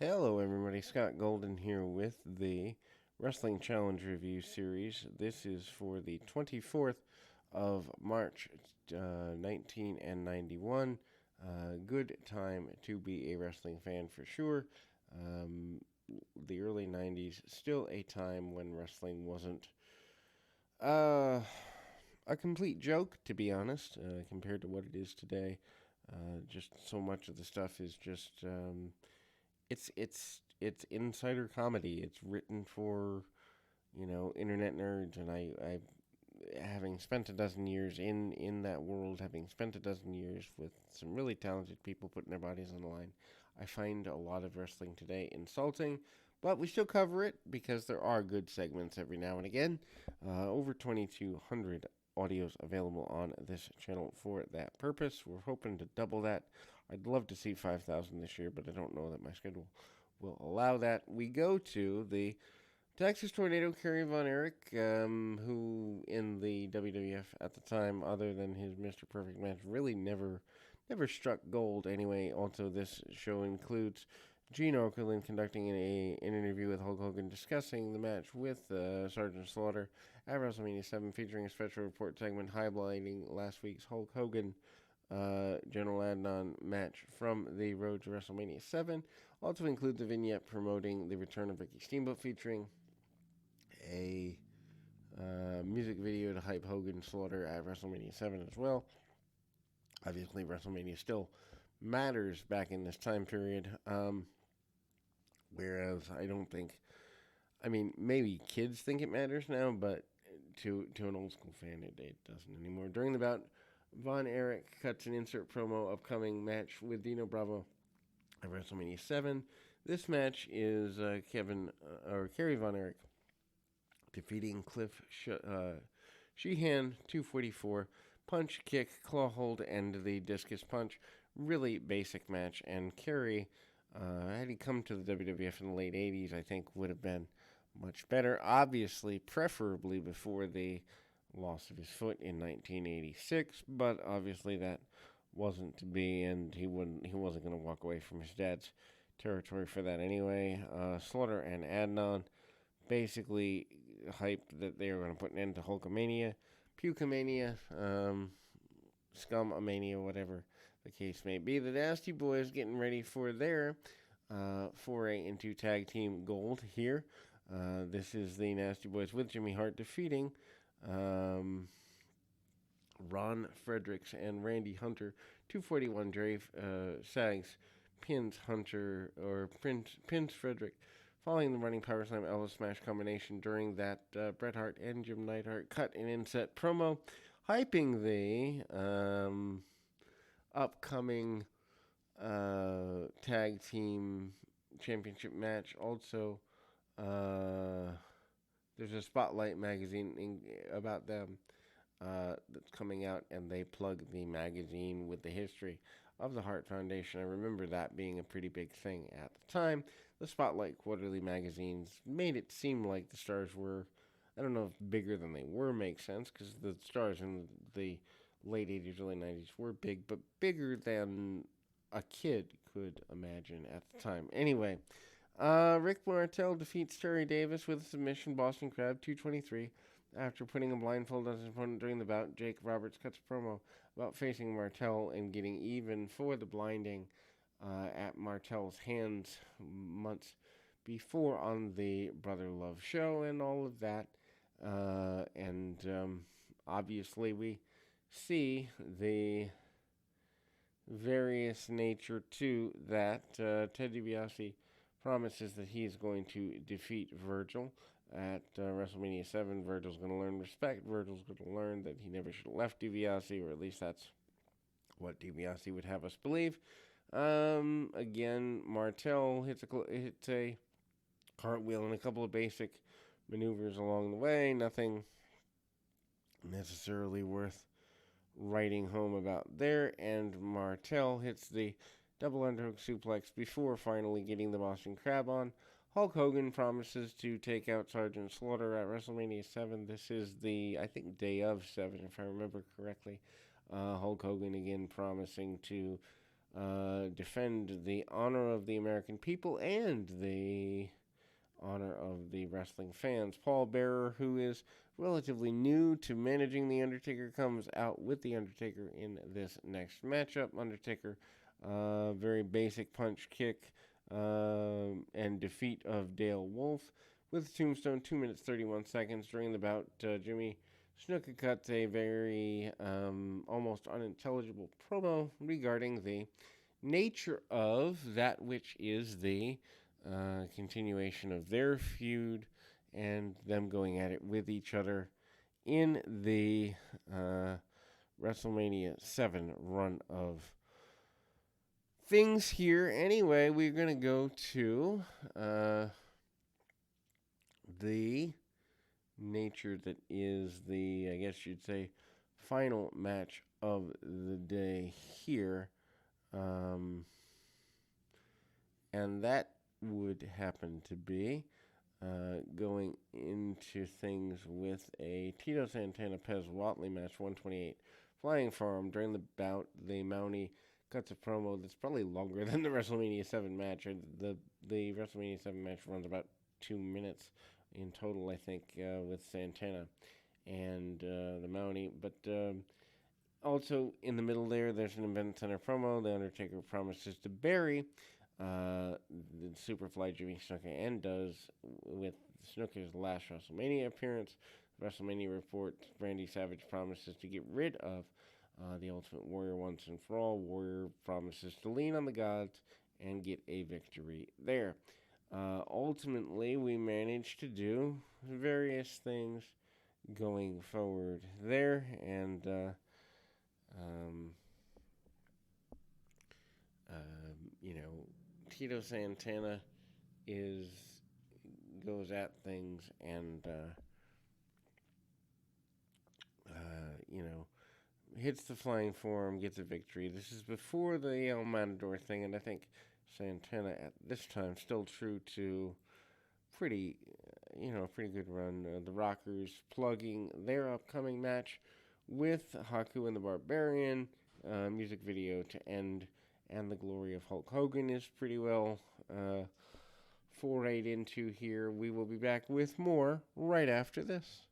Hello, everybody. Scott Golden here with the Wrestling Challenge Review Series. This is for the 24th of March, 1991. Good time to be a wrestling fan for sure. Um, the early 90s, still a time when wrestling wasn't uh, a complete joke, to be honest, compared to what it is today. Just so much of the stuff is just it's insider comedy. It's written for internet nerds, and I having spent a dozen years in that world, having spent a dozen years with some really talented people putting their bodies on the line, I find a lot of wrestling today insulting. But we still cover it because there are good segments every now and again. Over 2,200 audios available on this channel for that purpose. We're hoping to double that. I'd love to see 5,000 this year, but I don't know that my schedule will allow that. We go to the Texas Tornado, Kerry Von Erich, who in the WWF at the time, other than his Mr. Perfect match, really never struck gold. Anyway, also this show includes Gene Okerlund conducting an interview with Hulk Hogan discussing the match with Sergeant Slaughter at WrestleMania 7, featuring a special report segment highlighting last week's Hulk Hogan General Adnan match from the road to WrestleMania 7. Also includes a vignette promoting the return of Ricky Steamboat, featuring a music video to hype Hogan Slaughter at WrestleMania 7 as well. Obviously, WrestleMania still matters back in this time period, whereas I don't think, I mean, maybe kids think it matters now, but to an old school fan, it doesn't anymore. During the bout, Von Erich cuts an insert promo upcoming match with Dino Bravo at WrestleMania 7. This match is Kerry Von Erich defeating Cliff Sheehan, 244, punch, kick, claw hold, and the discus punch. Really basic match, and Kerry, had he come to the WWF in the late 80s, I think would have been much better. Obviously, preferably before the loss of his foot in 1986, but obviously that wasn't to be, and he wasn't going to walk away from his dad's territory for that anyway. Slaughter and Adnan basically hyped that they were going to put an end to Hulkamania, Pukemania, Scumamania, whatever the case may be. The Nasty Boys getting ready for their foray into tag team gold here. This is the Nasty Boys with Jimmy Hart defeating Ron Fredericks and Randy Hunter. 241 Dre Sags pins Frederick, following the running power slam Elvis Smash combination. During that, Bret Hart and Jim Neidhart cut an inset promo hyping the upcoming tag team championship match. Also, there's a Spotlight magazine about them that's coming out, and they plug the magazine with the history of the Hart Foundation. I remember that being a pretty big thing at the time. The Spotlight quarterly magazines made it seem like the stars were, I don't know if bigger than they were makes sense, because the stars in the late 80s, early 90s were big, but bigger than a kid could imagine at the time. Anyway, Rick Martel defeats Terry Davis with a submission, Boston Crab, 223. After putting a blindfold on his opponent during the bout, Jake Roberts cuts a promo about facing Martel and getting even for the blinding at Martel's hands months before on the Brother Love show and all of that. Obviously, we see the various nature to that. Ted DiBiase promises that he's going to defeat Virgil at WrestleMania 7. Virgil's going to learn respect. Virgil's going to learn that he never should have left DiBiase, or at least that's what DiBiase would have us believe. Again, Martel hits a cartwheel and a couple of basic maneuvers along the way. Nothing necessarily worth writing home about there. And Martel hits the double underhook suplex before finally getting the Boston Crab on. Hulk Hogan promises to take out Sergeant Slaughter at WrestleMania 7. This is the, I think, day of 7, if I remember correctly. Hulk Hogan again promising to defend the honor of the American people and the honor of the wrestling fans. Paul Bearer, who is relatively new to managing The Undertaker, comes out with The Undertaker in this next matchup. Undertaker, very basic punch kick and defeat of Dale Wolf with Tombstone, 2 minutes 31 seconds. During the bout, Jimmy Snuka cuts a very almost unintelligible promo regarding the nature of that which is the continuation of their feud and them going at it with each other in the WrestleMania 7 run of things here. Anyway, we're going to go to the nature that is the, I guess you'd say, final match of the day here. And that would happen to be going into things with a Tito Santana Pez Watley match, 128 Flying Farm. During the bout, the Mountie cuts a promo that's probably longer than the WrestleMania 7 match. The WrestleMania 7 match runs about 2 minutes in total, I think, with Santana and the Mountie. But also in the middle there's an Event Center promo. The Undertaker promises to bury the Superfly Jimmy Snuka, and does with Snuka's last WrestleMania appearance. WrestleMania report, Randy Savage promises to get rid of the Ultimate Warrior once and for all. Warrior promises to lean on the gods and get a victory there. Ultimately, we managed to do various things going forward there, and you know, Tito Santana goes at things and you know, hits the flying forearm, gets a victory. This is before the El Matador thing, and I think Santana at this time still true to pretty good run. The Rockers plugging their upcoming match with Haku and the Barbarian. Music video to end, and the glory of Hulk Hogan is pretty well forayed into here. We will be back with more right after this.